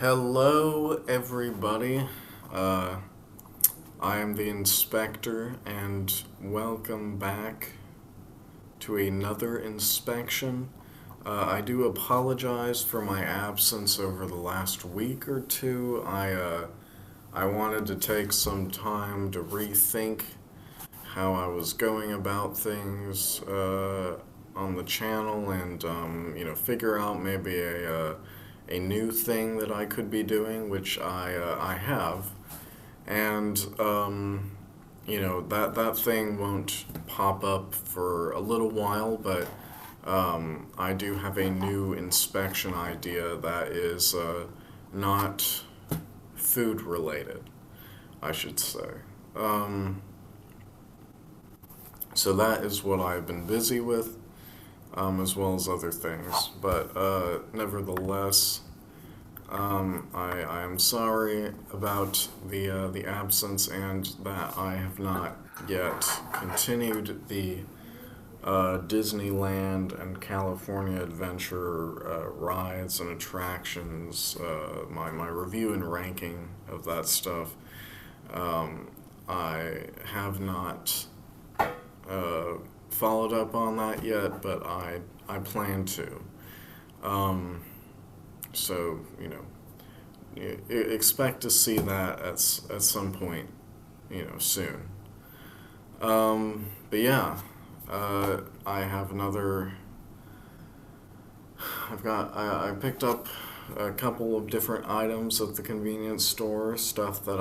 Hello, everybody. Uh, I am the inspector, and welcome back to another inspection. I do apologize for my absence over the last week or two. I wanted to take some time to rethink how I was going about things on the channel, and figure out maybe a new thing that I could be doing, which I have, and that thing won't pop up for a little while, but I do have a new inspection idea that is not food related, I should say. So that is what I've been busy with, as well as other things. But nevertheless, I am sorry about the absence, and that I have not yet continued the Disneyland and California Adventure rides and attractions, my review and ranking of that stuff. I have not followed up on that yet, but I plan to. So, expect to see that at some point, soon. But yeah, I have another. I picked up a couple of different items at the convenience store, stuff that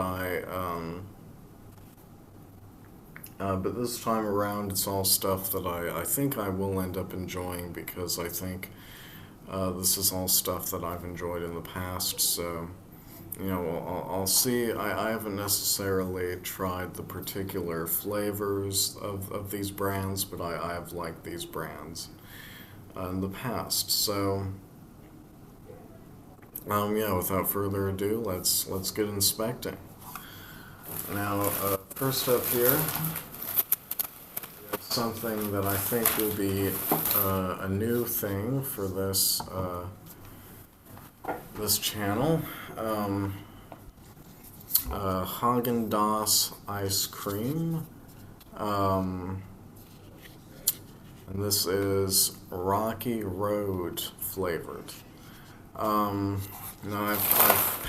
but this time around, it's all stuff that I think I will end up enjoying, because I think this is all stuff that I've enjoyed in the past. So, I'll see. I haven't necessarily tried the particular flavors of these brands, but I have liked these brands in the past. So, yeah, without further ado, let's get inspecting. Now, first up here, something that I think will be a new thing for this channel. Haagen-Dazs ice cream, and this is Rocky Road flavored. Now I've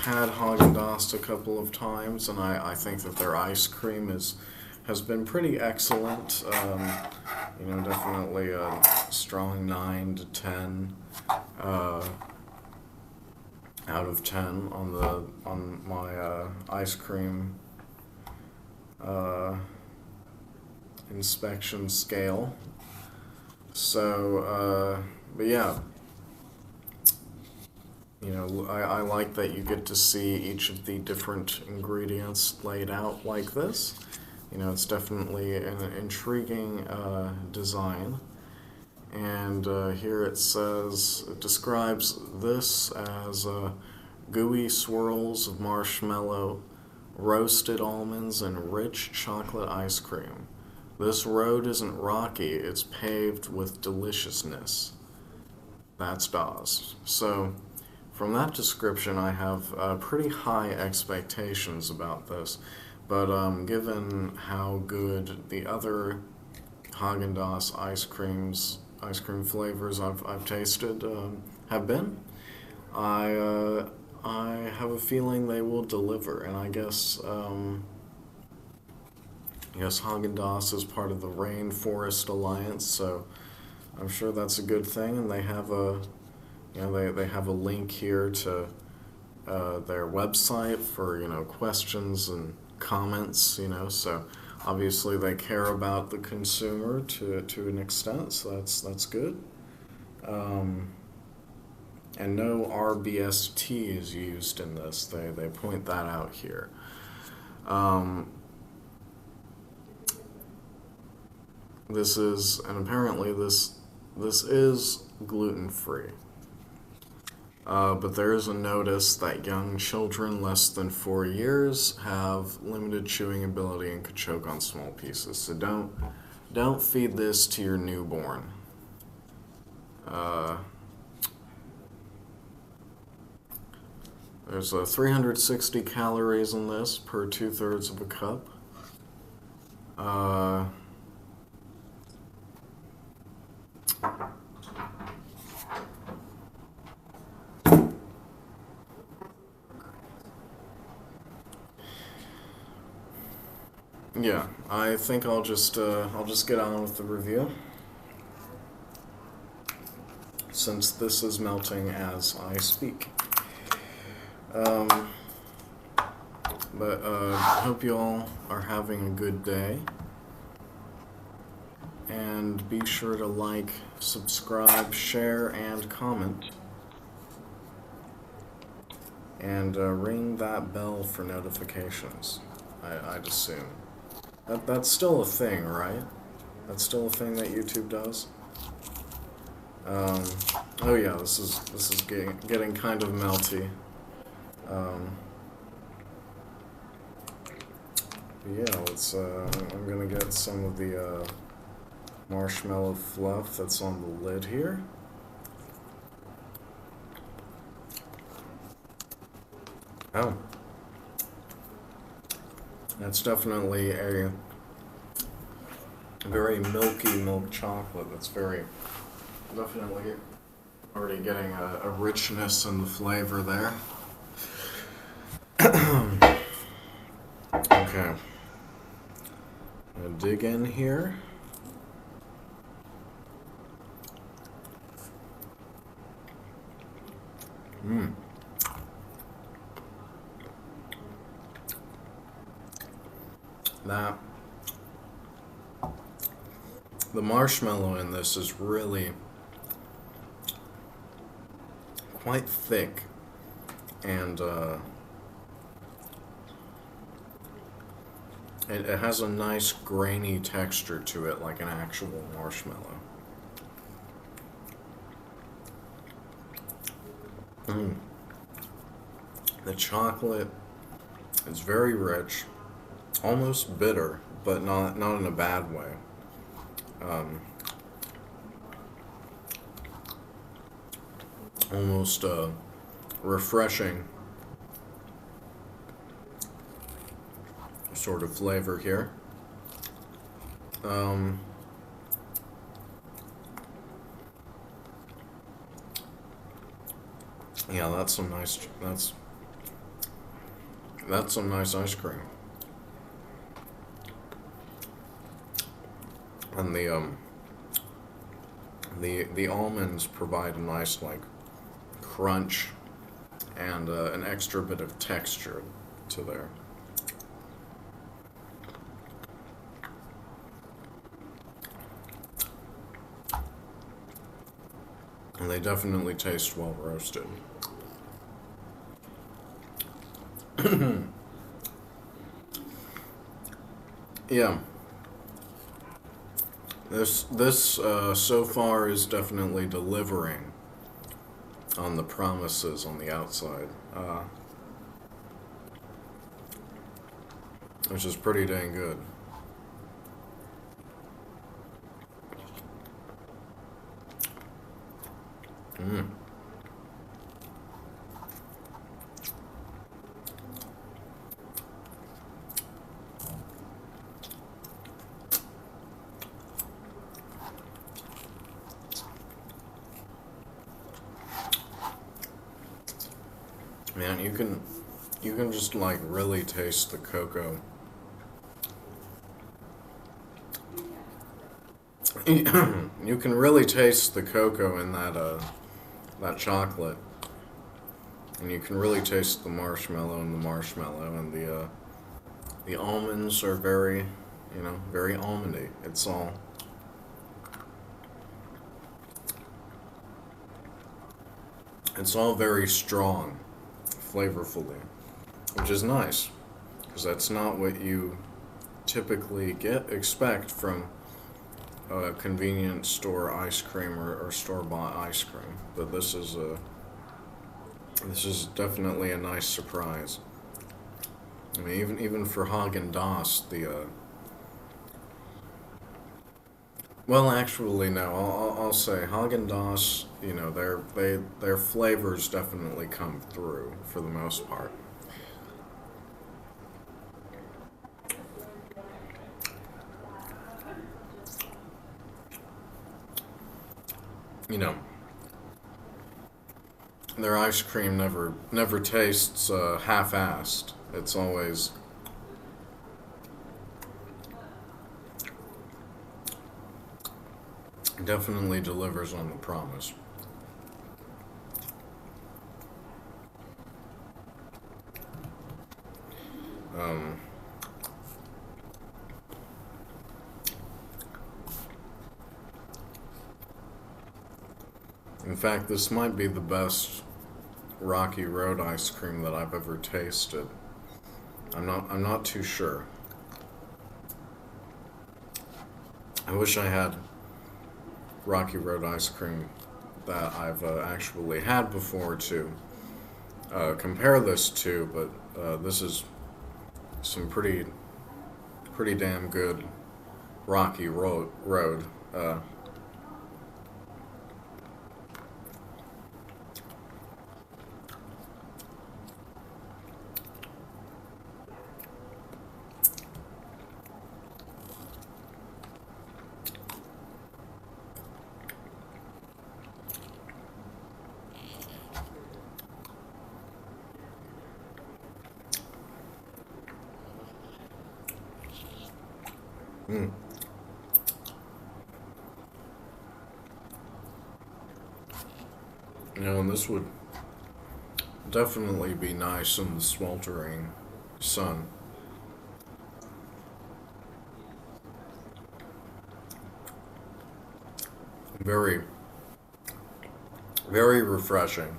had Haagen-Dazs a couple of times, and I think that their ice cream has been pretty excellent. Definitely a strong 9 to 10 out of 10 on my ice cream inspection scale. So, but yeah. I like that you get to see each of the different ingredients laid out like this. It's definitely an intriguing design. And here it describes this as gooey swirls of marshmallow, roasted almonds, and rich chocolate ice cream. This road isn't rocky, it's paved with deliciousness. That's Dawes. So, from that description, I have pretty high expectations about this. But given how good the other Haagen-Dazs ice cream flavors I've tasted have been, I have a feeling they will deliver. And I guess Haagen-Dazs is part of the Rainforest Alliance, so I'm sure that's a good thing. And they have they have a link here to their website for questions and comments. So obviously they care about the consumer to an extent, so that's good. And no RBST is used in this. They point that out here. Apparently this is gluten-free. But there is a notice that young children less than 4 years have limited chewing ability and could choke on small pieces. So don't feed this to your newborn. There's 360 calories in this per 2/3 of a cup. Yeah, I think I'll just get on with the review, since this is melting as I speak. But hope you all are having a good day, and be sure to like, subscribe, share, and comment, and ring that bell for notifications. I'd assume. That's still a thing, right? That's still a thing that YouTube does. Oh yeah, this is getting kind of melty. Yeah, let's. I'm gonna get some of the marshmallow fluff that's on the lid here. Oh. That's definitely a very milky milk chocolate. That's definitely already getting a richness in the flavor there. Okay. I'm gonna dig in here. The marshmallow in this is really quite thick, and it has a nice grainy texture to it, like an actual marshmallow. The chocolate is very rich, almost bitter, but not in a bad way. Almost refreshing sort of flavor here. Yeah, that's some nice ice cream. And the almonds provide a nice, like, crunch and an extra bit of texture to there. And they definitely taste well roasted. Yeah. This so far is definitely delivering on the promises on the outside, which is pretty dang good. Man, you can just, like, really taste the cocoa. You can really taste the cocoa in that chocolate, and you can really taste the marshmallow in the marshmallow, and the almonds are very, very almondy. It's all very strong, flavorfully, which is nice, because that's not what you typically expect from a convenience store ice cream or store-bought ice cream. But this is definitely a nice surprise. I mean, even for Haagen-Dazs, Well, actually, no. I'll say Haagen-Dazs. You know, their flavors definitely come through for the most part. You know, their ice cream never tastes half-assed. It's always definitely delivers on the promise. Um, in fact, this might be the best Rocky Road ice cream that I've ever tasted. I'm not too sure. I wish I had Rocky Road ice cream that I've actually had before to compare this to, but this is some pretty damn good Rocky Road. Mm. You know, and this would definitely be nice in the sweltering sun. Very, very refreshing.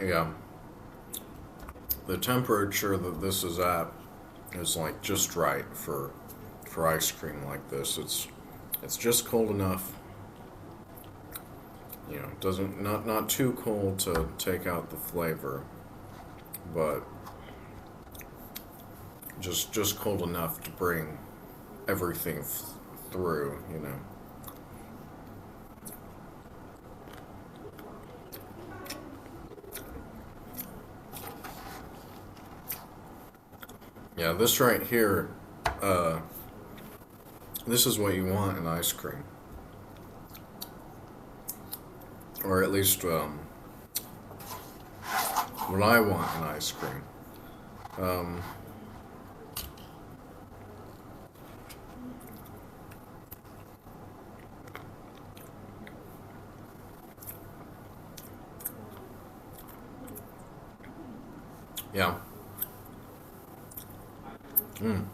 Yeah, the temperature that this is at is like just right for ice cream like this. It's just cold enough. You know, doesn't not too cold to take out the flavor, but just cold enough to bring everything through. You know. Yeah, this right here, uh, this is what you want in ice cream, or at least what I want in ice cream. Um, yeah. Mm,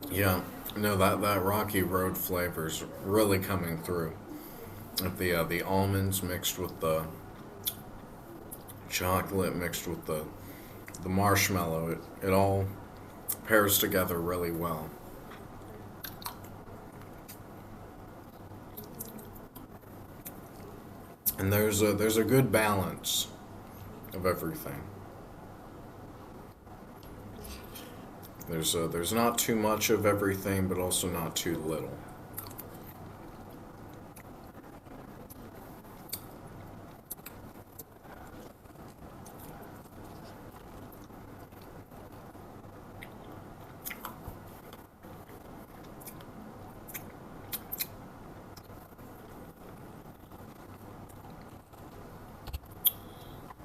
yeah. No, that Rocky Road flavor's really coming through. With the almonds mixed with the chocolate mixed with the marshmallow, it all pairs together really well. And there's a good balance of everything. There's not too much of everything, but also not too little.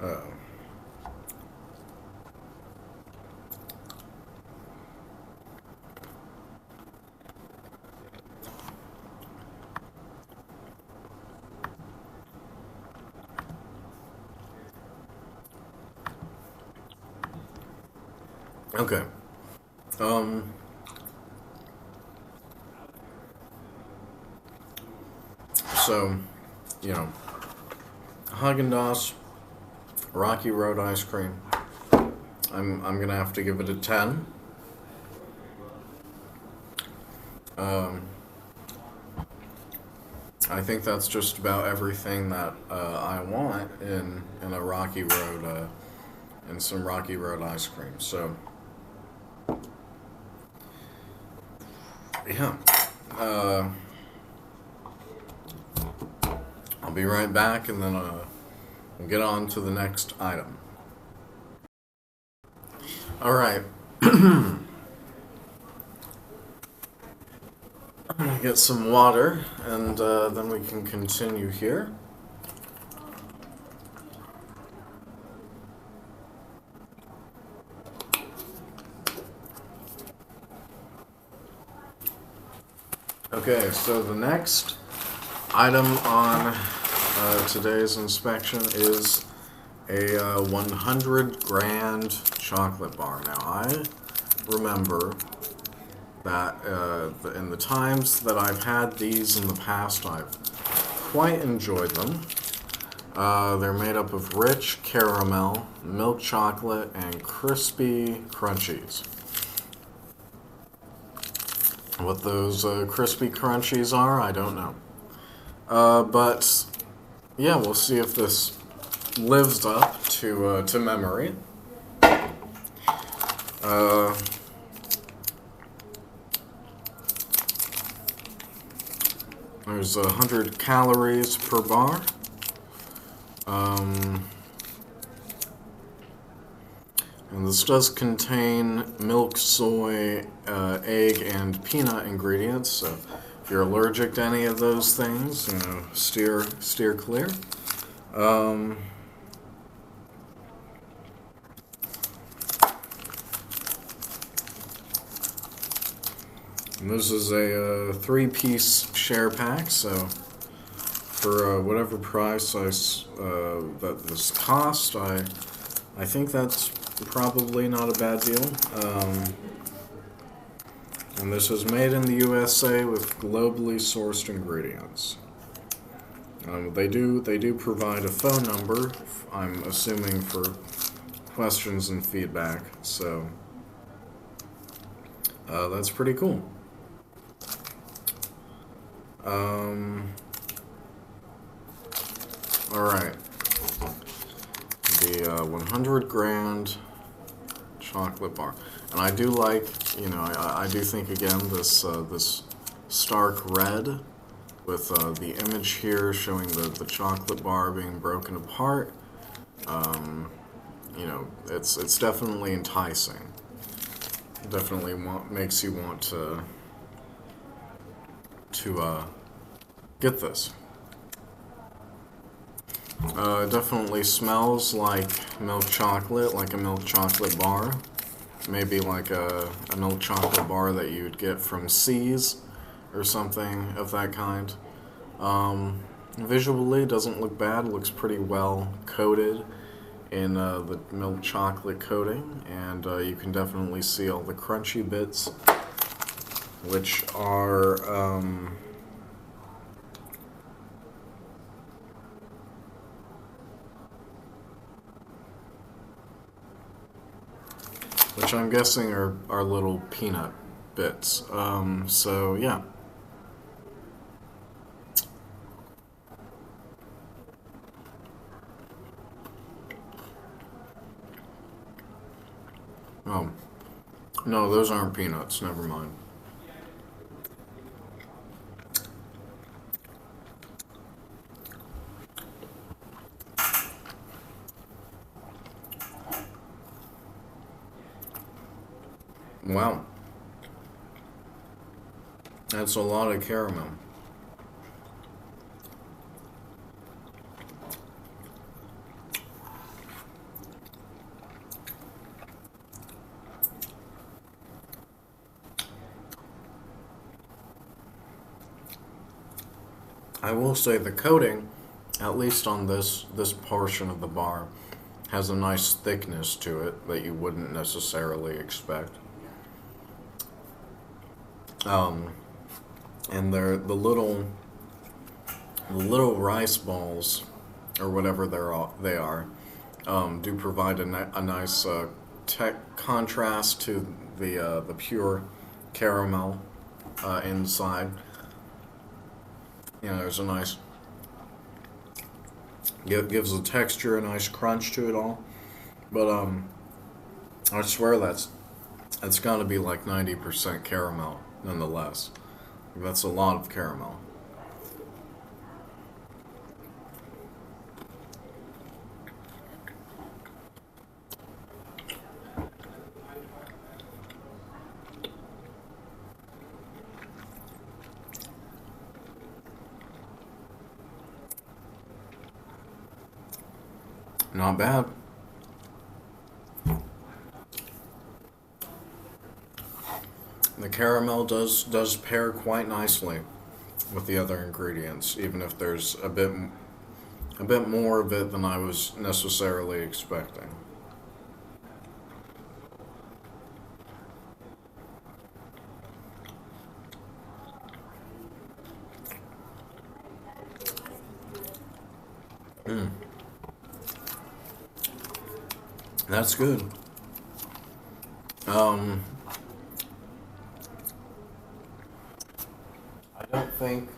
Uh, okay. Um. So you know, Haagen-Dazs Rocky Road ice cream. I'm gonna have to give it a 10. I think that's just about everything that I want in a Rocky Road in some Rocky Road ice cream. So yeah, I'll be right back, and then we'll get on to the next item. All right. I'm gonna get some water, and then we can continue here. Okay, so the next item on today's inspection is a 100 grand chocolate bar. Now, I remember that in the times that I've had these in the past, I've quite enjoyed them. They're made up of rich caramel, milk chocolate, and crispy crunchies. What those crispy crunchies are, I don't know. But yeah, we'll see if this lives up to memory. There's 100 calories per bar. And this does contain milk, soy, egg, and peanut ingredients. So if you're allergic to any of those things, you know, steer clear. And this is a 3-piece share pack, so for whatever price that this cost, I think that's probably not a bad deal. And this is made in the USA with globally sourced ingredients. They do provide a phone number, I'm assuming, for questions and feedback, so that's pretty cool. Alright. The 100 grand chocolate bar. And I do like, you know, I do think, again, this stark red with the image here showing the chocolate bar being broken apart. You know, it's definitely enticing. Definitely makes you want to get this. It definitely smells like milk chocolate, like a milk chocolate bar. Maybe like a milk chocolate bar that you'd get from C's or something of that kind. Visually, it doesn't look bad. It looks pretty well coated in the milk chocolate coating, and you can definitely see all the crunchy bits, which are which I'm guessing are little peanut bits. So yeah. Oh, no, those aren't peanuts. Never mind. Wow. That's a lot of caramel. I will say the coating, at least on this portion of the bar, has a nice thickness to it that you wouldn't necessarily expect. And the little The little rice balls, or whatever they are, do provide a nice contrast to the pure caramel inside. You know, there's a nice gives the texture a nice crunch to it all. But I swear that's got to be like 90% caramel, nonetheless. That's a lot of caramel. Not bad. The caramel does pair quite nicely with the other ingredients, even if there's a bit more of it than I was necessarily expecting. Mm, that's good. Um, I don't think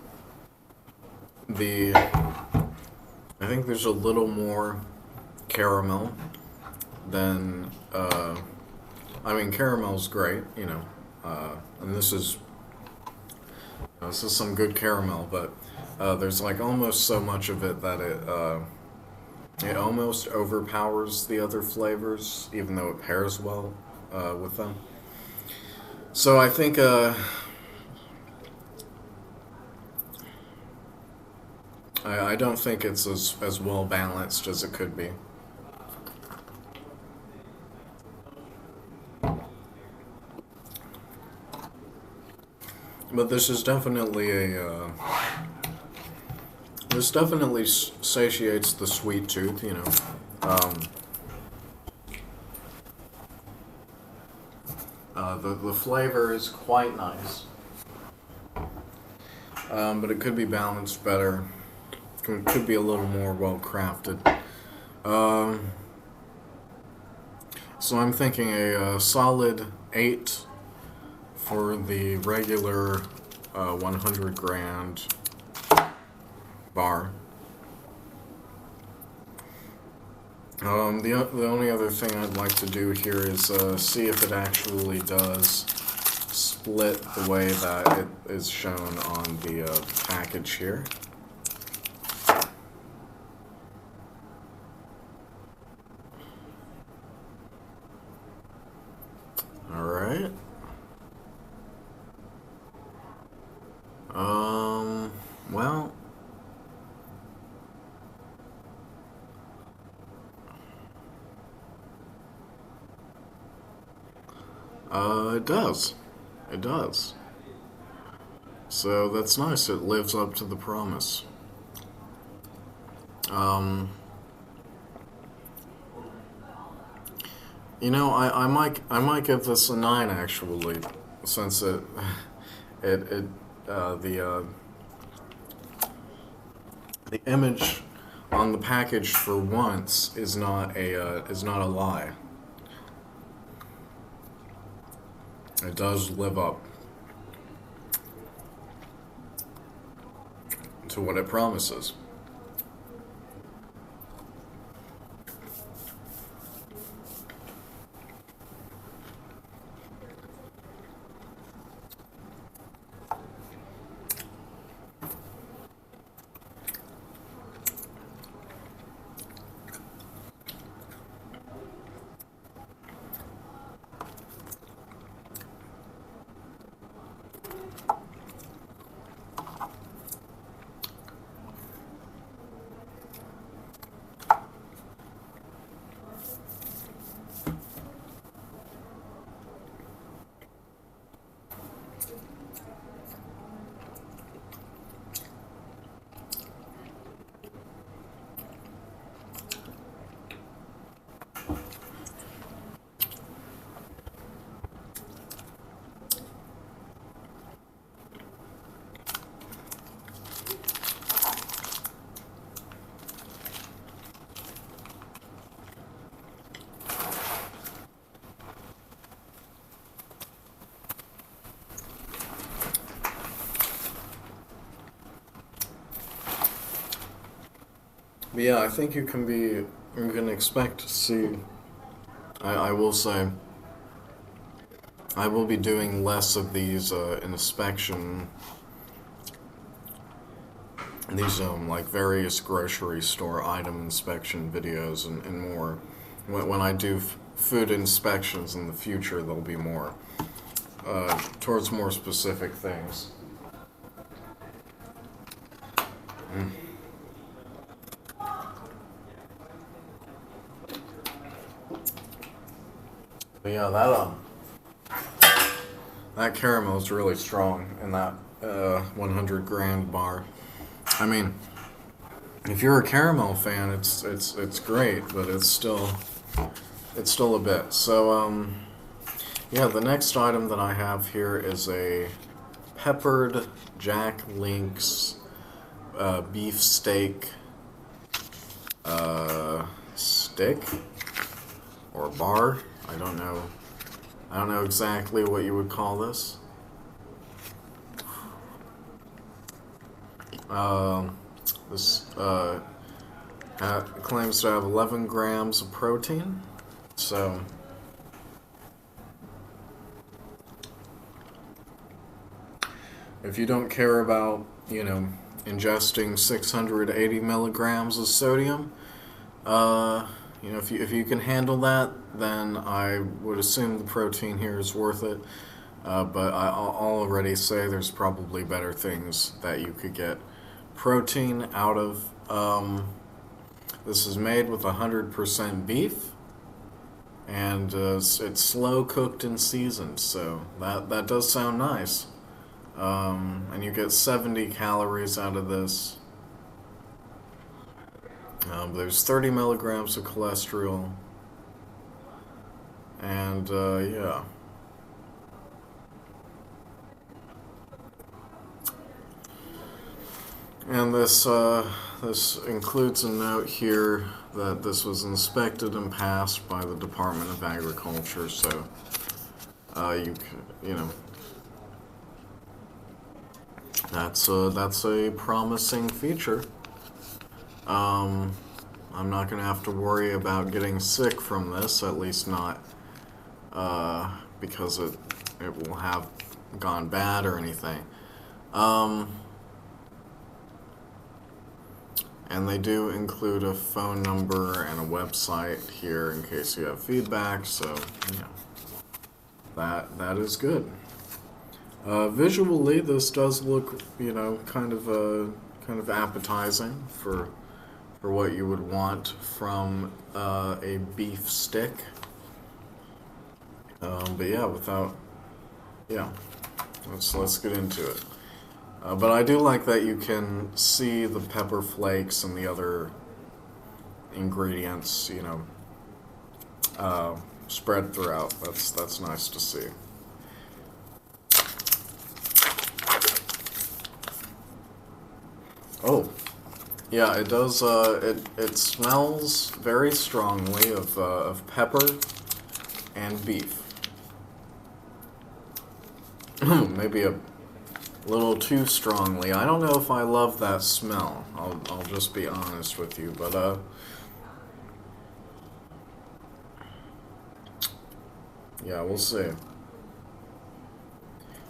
the I think there's a little more caramel than I mean caramel's great, you know, and this is some good caramel, but there's like almost so much of it that it almost overpowers the other flavors, even though it pairs well with them. So I think I don't think it's as well balanced as it could be. But this is definitely this definitely satiates the sweet tooth, you know. Um, the flavor is quite nice, but it could be balanced better. Could be a little more well crafted. Um, so I'm thinking a solid 8 for the regular 100 grand bar. The only other thing I'd like to do here is see if it actually does split the way that it is shown on the package here. Alright. Well, it does. It does. So that's nice. It lives up to the promise. Um, you know, I might give this a 9 actually, since it the image on the package for once is not a lie. It does live up to what it promises. But yeah, I think you can expect to see. I will say, I will be doing less of these inspection, these like various grocery store item inspection videos and more. When I do food inspections in the future, there'll be more towards more specific things. Mm. But yeah, that caramel is really strong in that 100 grand bar. I mean, if you're a caramel fan, it's great, but it's still a bit. So yeah, the next item that I have here is a peppered Jack Link's beef steak stick or bar. I don't know. I don't know exactly what you would call this. This claims to have 11 grams of protein. So, if you don't care about, ingesting 680 milligrams of sodium, if you can handle that, then I would assume the protein here is worth it. But I'll already say there's probably better things that you could get protein out of. This is made with 100% beef, and it's slow cooked and seasoned, so that does sound nice. And you get 70 calories out of this. There's 30 milligrams of cholesterol, and yeah. And this includes a note here that this was inspected and passed by the Department of Agriculture. So that's a promising feature. I'm not gonna have to worry about getting sick from this, at least not because it will have gone bad or anything. And they do include a phone number and a website here in case you have feedback, so yeah, that is good. Visually, this does look, kind of appetizing for what you would want from a beef stick. But yeah, let's get into it. But I do like that you can see the pepper flakes and the other ingredients, spread throughout. That's nice to see. Oh, yeah, it does. It smells very strongly of pepper and beef. Maybe a little too strongly. I don't know if I love that smell. I'll just be honest with you, but yeah, we'll see.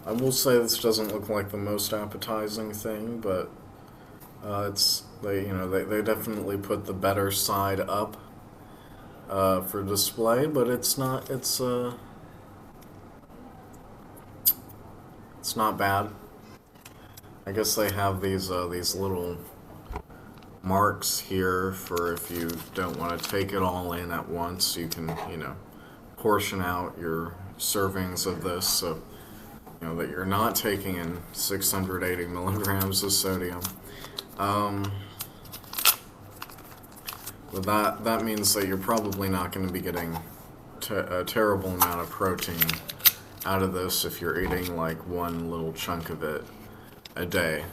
I will say this doesn't look like the most appetizing thing, but they definitely put the better side up for display, but it's not bad. I guess they have these little marks here for if you don't want to take it all in at once, you can portion out your servings of this, so that you're not taking in 680 milligrams of sodium. But that means that you're probably not going to be getting a terrible amount of protein out of this if you're eating like one little chunk of it a day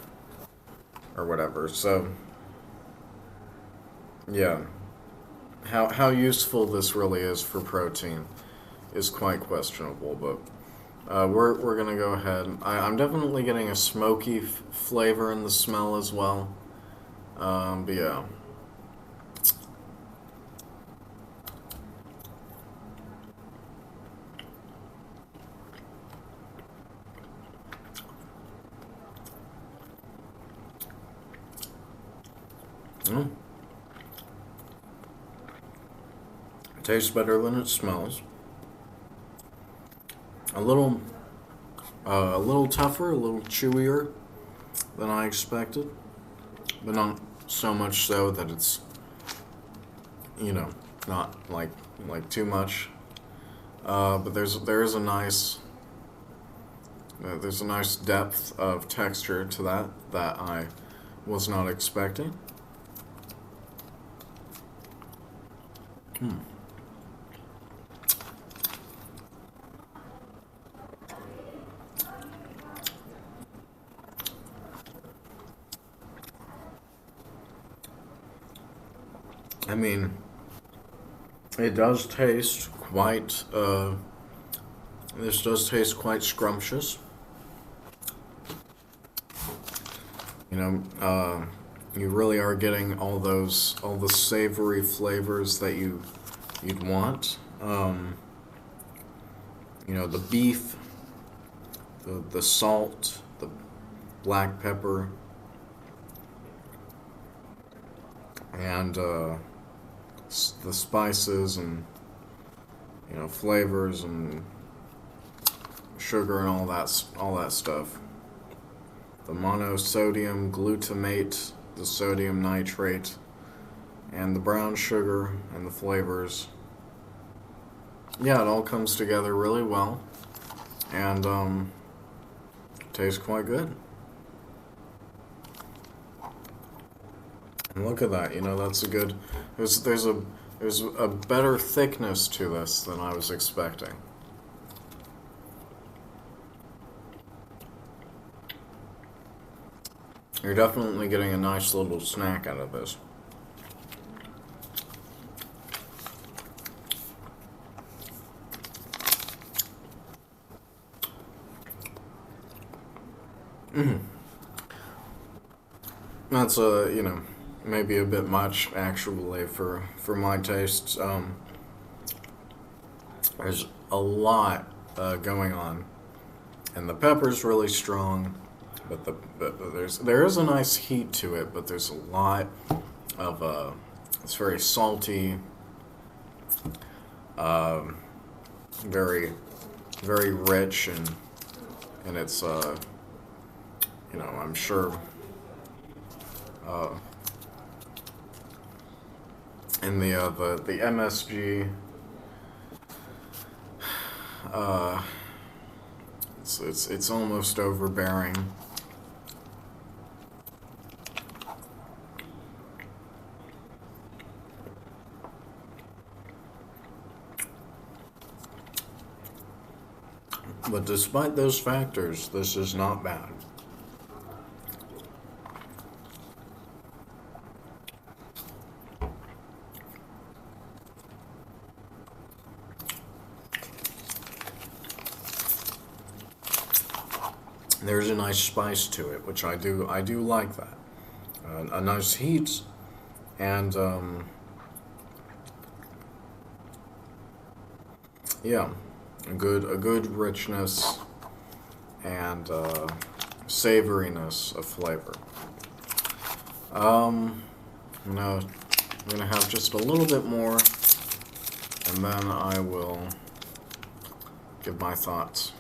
or whatever. So yeah, how useful this really is for protein is quite questionable, but we're gonna go ahead. I'm definitely getting a smoky flavor in the smell as well. But yeah, Mm. It tastes better than it smells. A little, a little tougher, a little chewier than I expected, but not so much so that it's, you know, not like too much. But there is a nice there's a nice depth of texture to that I was not expecting. Hmm. I mean, it does taste quite. This does taste quite scrumptious. You know, you really are getting all the savory flavors that you'd want. You know, the beef, the salt, the black pepper, and the spices and flavors and sugar and all that stuff. The monosodium glutamate, the sodium nitrate, and the brown sugar and the flavors. Yeah, it all comes together really well, and tastes quite good. And look at that, that's a good. There's a better thickness to this than I was expecting. You're definitely getting a nice little snack out of this. Mm. That's maybe a bit much actually for my tastes. There's a lot going on, and the pepper's really strong, but there is a nice heat to it, but there's a lot of it's very salty, very very rich, and it's I'm sure uh, in the MSG. It's almost overbearing. But despite those factors, this is not bad. There's a nice spice to it, which I do like that. A nice heat, and yeah, a good richness and savoriness of flavor. No, I'm gonna have just a little bit more, and then I will give my thoughts.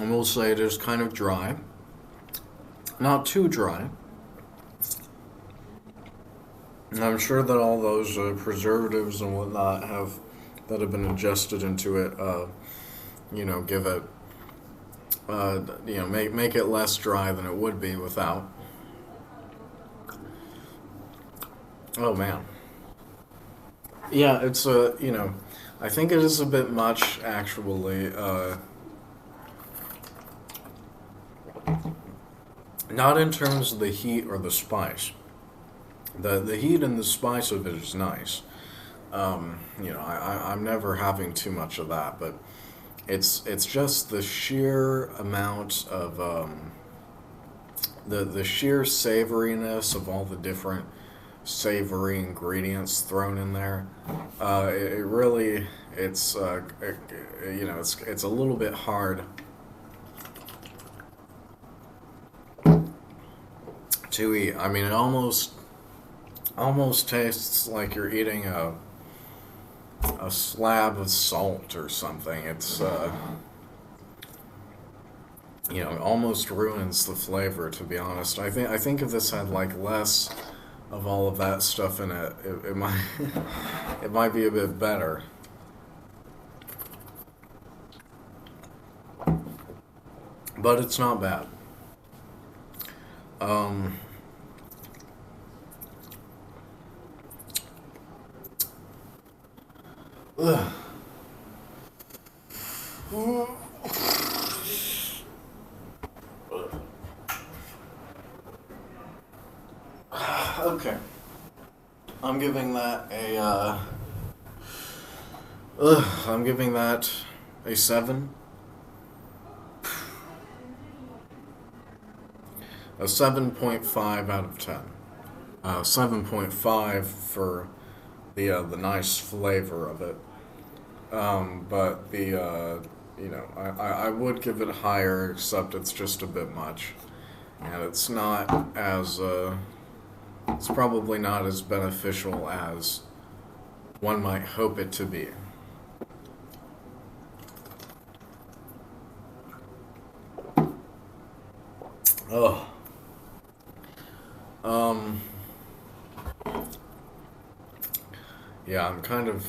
And we'll say it is kind of dry. Not too dry. And I'm sure that all those preservatives and whatnot that have been ingested into it, give it, make it less dry than it would be without. Oh man. Yeah, it's I think it is a bit much actually. Not in terms of the heat or the spice. The heat and the spice of it is nice. I'm never having too much of that, but it's just the sheer amount of the sheer savoriness of all the different savory ingredients thrown in there. It really, it's a little bit hard to eat. I mean, it almost tastes like you're eating a slab of salt or something. It's almost ruins the flavor, to be honest. I think if this had like less of all of that stuff in it, it might it might be a bit better. But it's not bad. Um, ugh. Okay. I'm giving that I'm giving that a 7. A 7.5 out of 10. 7.5 for the nice flavor of it. But I would give it higher, except it's just a bit much, and it's not as it's probably not as beneficial as one might hope it to be. Oh. Um, yeah, I'm kind of.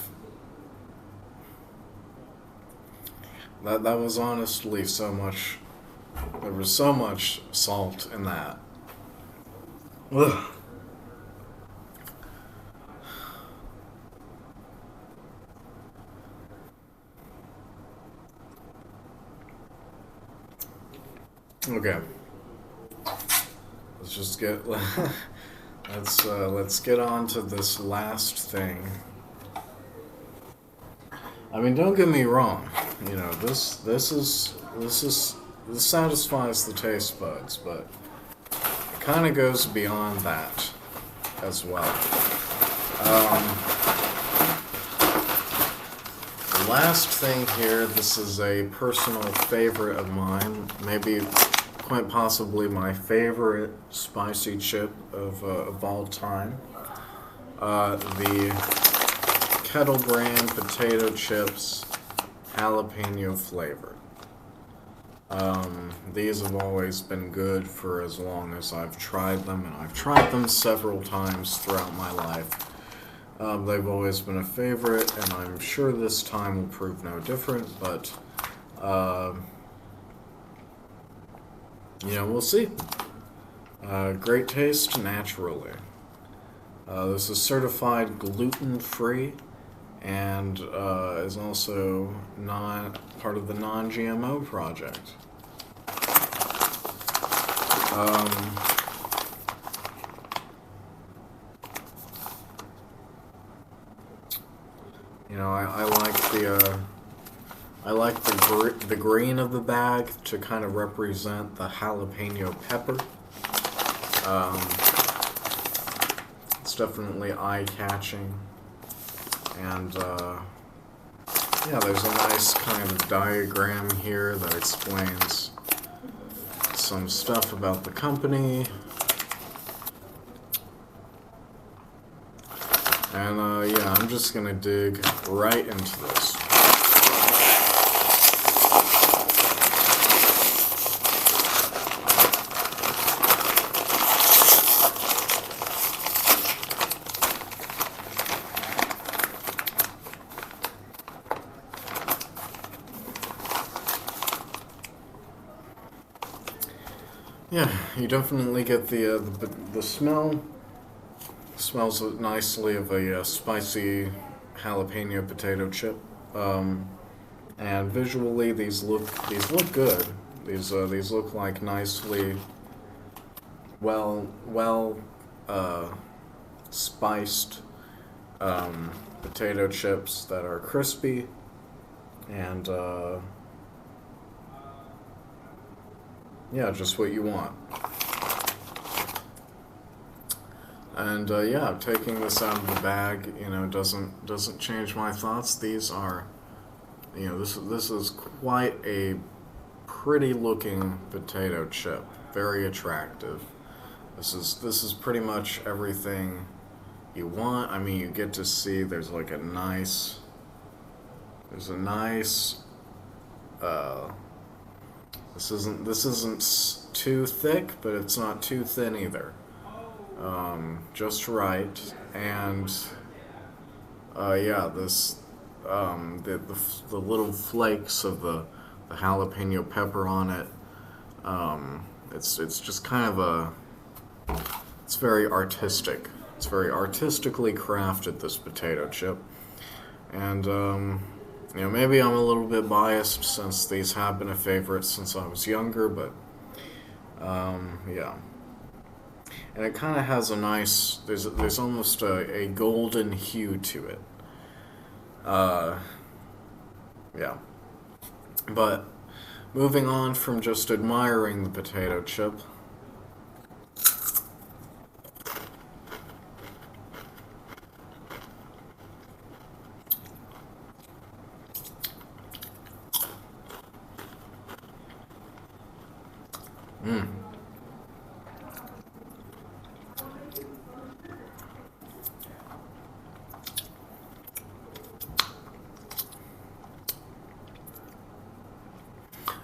That was honestly so much. There was so much salt in that. Ugh. Okay. Let's just get let's get on to this last thing. I mean, don't get me wrong. This satisfies the taste buds, but it kind of goes beyond that as well. The last thing here, this is a personal favorite of mine, maybe quite possibly my favorite spicy chip of all time. The Kettle Brand potato chips, jalapeno flavor. These have always been good for as long as I've tried them, and I've tried them several times throughout my life. They've always been a favorite, and I'm sure this time will prove no different, but, we'll see. Great taste, naturally. This is certified gluten-free, and is also not part of the non-GMO project. I like the green of the bag to kind of represent the jalapeno pepper. It's definitely eye-catching, and there's a nice kind of diagram here that explains some stuff about the company. And I'm just gonna dig right into this. Yeah, you definitely get the smell. Smells nicely of a spicy jalapeno potato chip, and visually these look good. These look like nicely well spiced potato chips that are crispy and just what you want. And yeah, taking this out of the bag, you know, doesn't change my thoughts. These are, you know, this is quite a pretty looking potato chip. Very attractive. This is pretty much everything you want. I mean, you get to see there's like a nice, there's a nice, this isn't too thick, but it's not too thin either. Just right. And yeah, this the little flakes of the jalapeno pepper on it. It's just kind of it's very artistic. It's very artistically crafted, this potato chip. And you know, maybe I'm a little bit biased since these have been a favorite since I was younger, but yeah. And it kind of has a nice, there's almost a golden hue to it. Yeah. But moving on from just admiring the potato chip,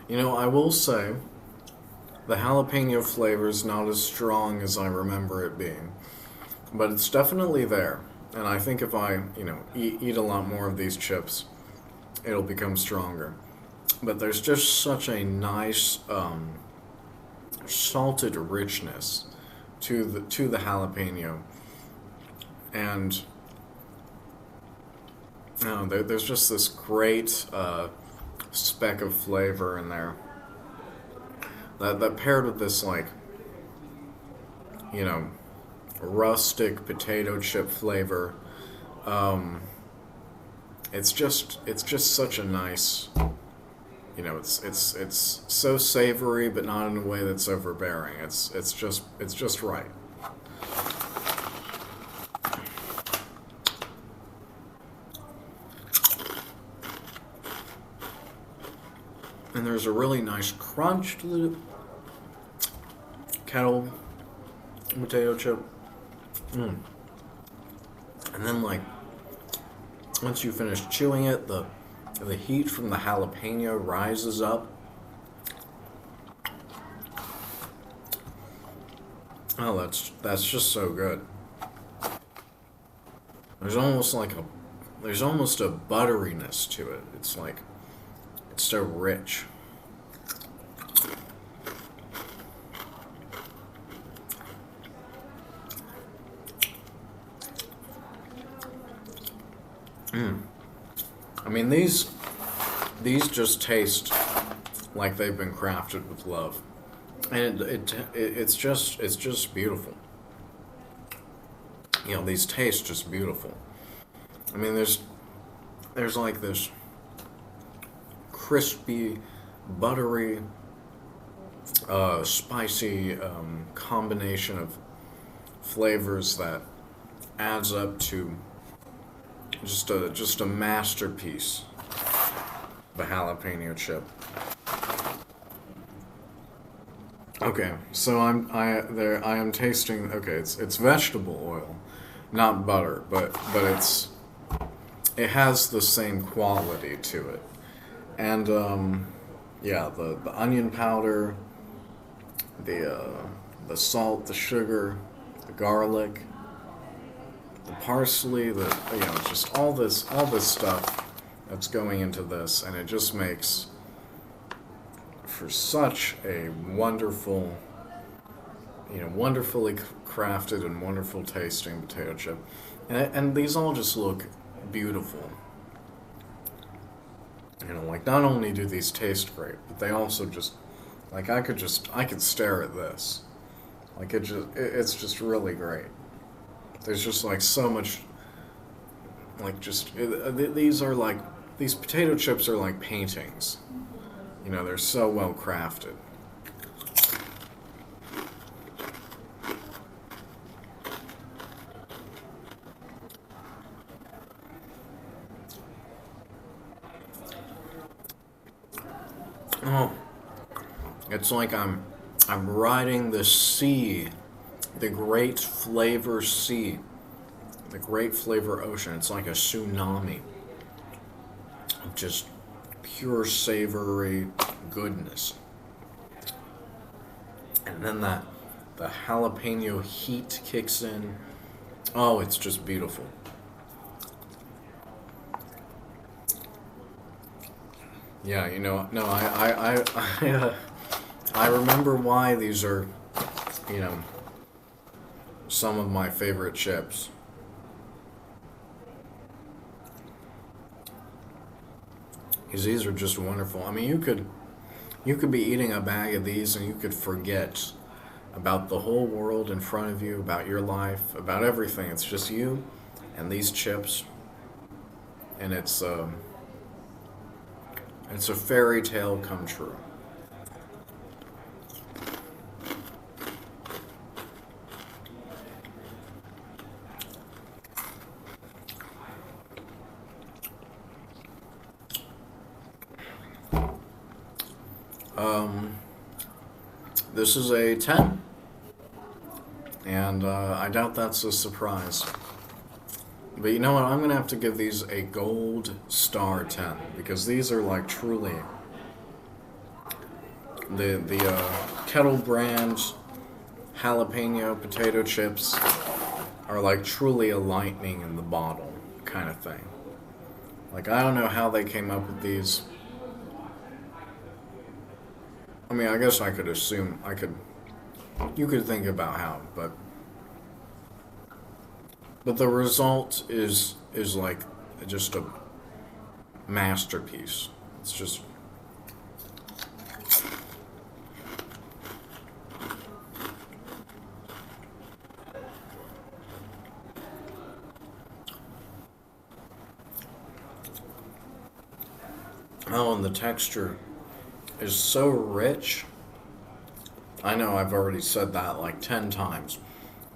you know, I will say the jalapeno flavor is not as strong as I remember it being, but it's definitely there. And I think if I, you know, eat a lot more of these chips, it'll become stronger. But there's just such a nice salted richness to the jalapeno, and you know, there's just this great speck of flavor in there that paired with this, like, you know, rustic potato chip flavor. It's just such a nice, you know, it's so savory, but not in a way that's overbearing. It's just right. And there's a really nice crunch to the kettle potato chip. And then, like, once you finish chewing it, the heat from the jalapeno rises up. Oh, that's just so good. There's almost a butteriness to it. It's like, it's so rich. I mean, these just taste like they've been crafted with love, and it's just beautiful. You know, these taste just beautiful. I mean, there's like this crispy, buttery, spicy combination of flavors that adds up to just a masterpiece of a jalapeno chip. Okay, so I am tasting. Okay, it's vegetable oil, not butter, but it has the same quality to it. And yeah, the onion powder, the salt, the sugar, the garlic, the parsley, you know, just all this stuff that's going into this, and it just makes for such a wonderful, you know, wonderfully crafted and wonderful tasting potato chip. And these all just look beautiful. You know, like, not only do these taste great, but they also just, like, I could stare at this. Like, it's just really great. There's just, like, so much, like, these potato chips are like paintings. You know, they're so well crafted. Oh, it's like I'm riding the sea, the great flavor sea, the great flavor ocean. It's like a tsunami of just pure savory goodness. And then the jalapeno heat kicks in. Oh, it's just beautiful. Yeah, no, I remember why these are, you know, some of my favorite chips. Because these are just wonderful. I mean, you could be eating a bag of these and you could forget about the whole world in front of you, about your life, about everything. It's just you and these chips, and it's a fairy tale come true. Um, this is a 10, and I doubt that's a surprise. But you know what? I'm gonna have to give these a gold star 10 because these are like truly the Kettle brand jalapeno potato chips are like truly a lightning in the bottle kind of thing. Like I don't know how they came up with these. I mean, I guess I could assume you could think about how, but the result is like just a masterpiece. It's just oh, and the texture is so rich. I know I've already said that like 10 times,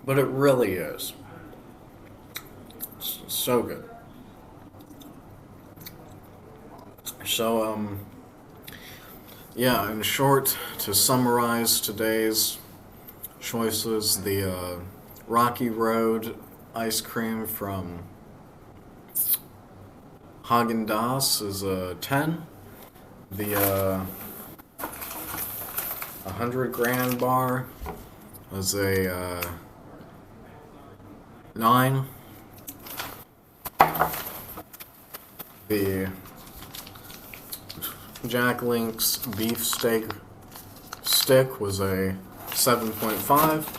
but it really is. So good. So, yeah, in short, to summarize today's choices, the Rocky Road ice cream from Haagen-Dazs is a 10. The 100 grand bar was a 9. The Jack Link's beef steak stick was a 7.5.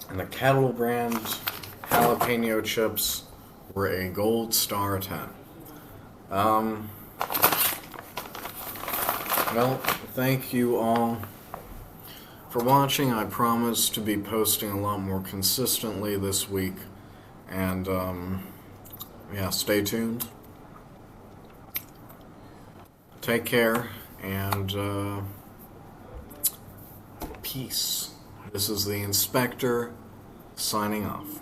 And the Kettle brand jalapeno chips were a gold star 10. Well, thank you all for watching. I promise to be posting a lot more consistently this week. And, yeah, stay tuned. Take care, and peace. This is the Inspector signing off.